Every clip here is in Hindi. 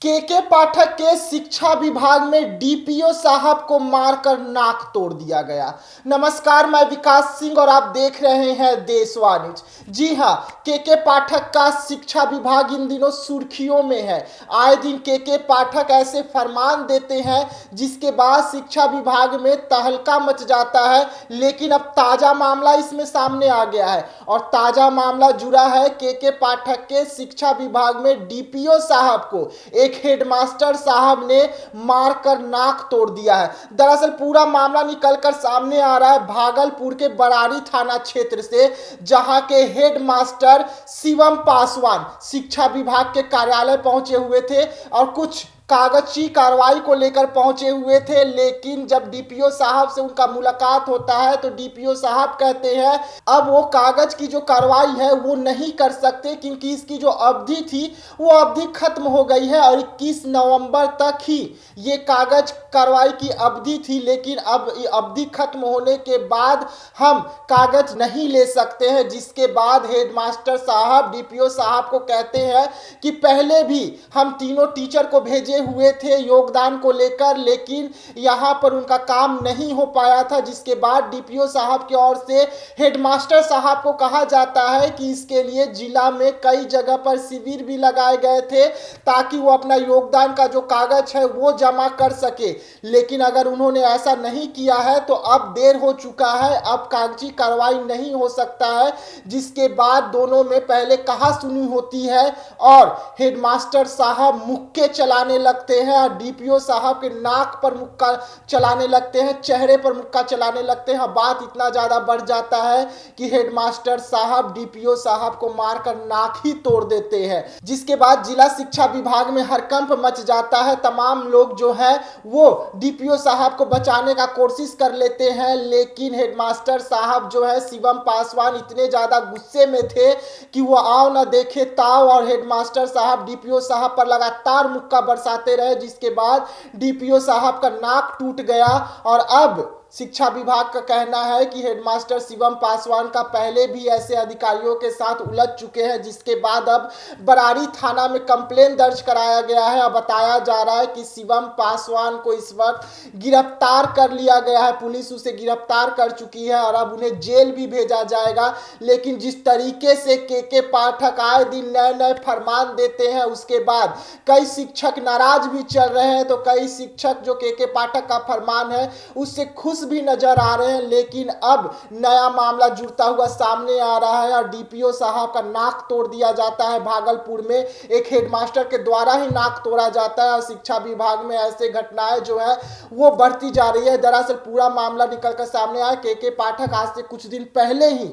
के पाठक के शिक्षा विभाग में डीपीओ साहब को मारकर नाक तोड़ दिया गया। नमस्कार, मैं विकास सिंह और आप देख रहे हैं देशवाणी। जी हां, के पाठक का शिक्षा विभाग इन दिनों सुर्खियों में है। आए दिन के पाठक ऐसे फरमान देते हैं जिसके बाद शिक्षा विभाग में तहलका मच जाता है। लेकिन अब ताजा मामला इसमें सामने आ गया है और ताजा मामला जुड़ा है के पाठक के शिक्षा विभाग में डीपीओ साहब को एक हेडमास्टर साहब ने मारकर नाक तोड़ दिया है। दरअसल पूरा मामला निकलकर सामने आ रहा है भागलपुर के बरारी थाना क्षेत्र से, जहां के हेडमास्टर शिवम पासवान शिक्षा विभाग के कार्यालय पहुंचे हुए थे और कुछ कागजी कार्रवाई को लेकर पहुंचे हुए थे। लेकिन जब डीपीओ साहब से उनका मुलाकात होता है तो डीपीओ साहब कहते हैं अब वो कागज की जो कार्रवाई है वो नहीं कर सकते, क्योंकि इसकी जो अवधि थी वो अवधि खत्म हो गई है और 21 नवंबर तक ही ये कागज कार्रवाई की अवधि थी। लेकिन अब अवधि खत्म होने के बाद हम कागज नहीं ले सकते हैं, जिसके बाद हेडमास्टर साहब डीपीओ साहब को कहते हैं कि पहले भी हम तीनों टीचर को भेजे हुए थे योगदान को लेकर, लेकिन यहां पर उनका काम नहीं हो पाया था। जिसके बाद डीपीओ साहब की ओर से हेडमास्टर साहब को कहा जाता है कि इसके लिए जिला में कई जगह पर शिविर भी लगाए गए थे ताकि वो अपना योगदान का जो कागज है वो जमा कर सके। लेकिन अगर उन्होंने ऐसा नहीं किया है तो अब देर हो चुका है, अब कागजी कार्रवाई नहीं हो सकता है। जिसके बाद दोनों में पहले कहा सुनी होती है और हेडमास्टर साहब मुक्के चलाने लगते हैं और डीपीओ साहब के नाक पर मुक्का चलाने लगते हैं, चेहरे पर मुक्का चलाने लगते हैं। बात इतना ज्यादा बढ़ जाता है कि हेडमास्टर साहब डीपीओ साहब को मारकर नाक ही तोड़ देते हैं। जिसके बाद जिला शिक्षा विभाग में हड़कंप मच जाता है। तमाम लोग जो है वो डीपीओ साहब को बचाने का कोशिश कर लेते हैं, लेकिन हेडमास्टर साहब जो है शिवम पासवान इतने ज्यादा गुस्से में थे कि वो आओ ना देखे ताव और हेडमास्टर साहब डीपीओ साहब पर लगातार मुक्का बरसाते रहे। जिसके बाद डीपीओ साहब का नाक टूट गया और अब शिक्षा विभाग का कहना है कि हेडमास्टर शिवम पासवान का पहले भी ऐसे अधिकारियों के साथ उलझ चुके हैं। जिसके बाद अब बरारी थाना में कंप्लेन दर्ज कराया गया है और बताया जा रहा है कि शिवम पासवान को इस वक्त गिरफ्तार कर लिया गया है, पुलिस उसे गिरफ्तार कर चुकी है और अब उन्हें जेल भी भेजा जाएगा। लेकिन जिस तरीके से के पाठक आए दिन नए नए फरमान देते हैं, उसके बाद कई शिक्षक नाराज भी चल रहे हैं, तो कई शिक्षक जो के पाठक का फरमान है उससे खुश भी नजर आ रहे हैं। लेकिन अब नया मामला जुड़ता हुआ सामने आ रहा है और डीपीओ साहब का नाक तोड़ दिया जाता है। भागलपुर में एक हेडमास्टर के द्वारा ही नाक तोड़ा जाता है और शिक्षा विभाग में ऐसे घटनाएं जो है वो बढ़ती जा रही है। दरअसल पूरा मामला निकलकर सामने आया, के पाठक आज से कुछ दिन पहले ही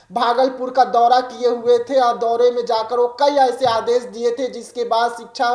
भागलपुर का दौरा किए हुए थे और दौरे में जाकर वो कई ऐसे आदेश दिए थे जिसके बाद शिक्षा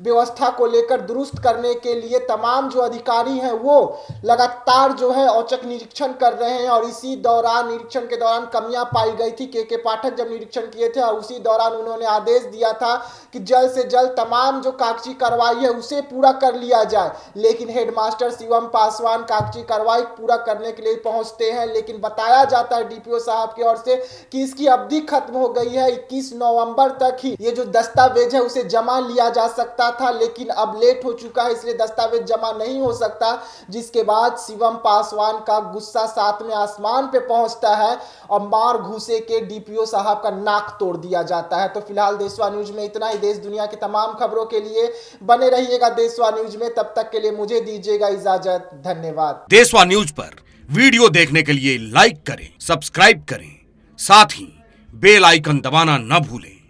व्यवस्था को लेकर दुरुस्त करने के लिए तमाम जो अधिकारी हैं वो लगातार जो है औचक निरीक्षण कर रहे हैं। और इसी दौरान निरीक्षण के दौरान कमियां पाई गई थी। के पाठक जब निरीक्षण किए थे और उसी दौरान उन्होंने आदेश दिया था कि जल्द से जल्द तमाम जो कागजी कार्रवाई है उसे पूरा कर लिया जाए। लेकिन हेडमास्टर शिवम पासवान कागजी कार्रवाई पूरा करने के लिए पहुंचते हैं, लेकिन बताया जाता है डीपीओ साहब की ओर से कि इसकी अवधि खत्म हो गई है, 21 नवंबर तक ही ये जो दस्तावेज है उसे जमा लिया जा सकता था। लेकिन अब लेट हो चुका है, इसलिए दस्तावेज जमा नहीं हो सकता। जिसके बाद शिवम पासवान का गुस्सा सातवें आसमान पे पहुंचता है और मार घूसे के डीपीओ साहब का नाक तोड़ दिया जाता है। तो फिलहाल देशवा न्यूज में इतना ही। देश दुनिया की तमाम खबरों के लिए बने रहिएगा देशवा न्यूज में। तब तक के लिए मुझे दीजिएगा इजाजत। धन्यवाद। देशवा न्यूज पर वीडियो देखने के लिए लाइक करें, सब्सक्राइब करें, साथ ही बेल आइकन दबाना न भूलें।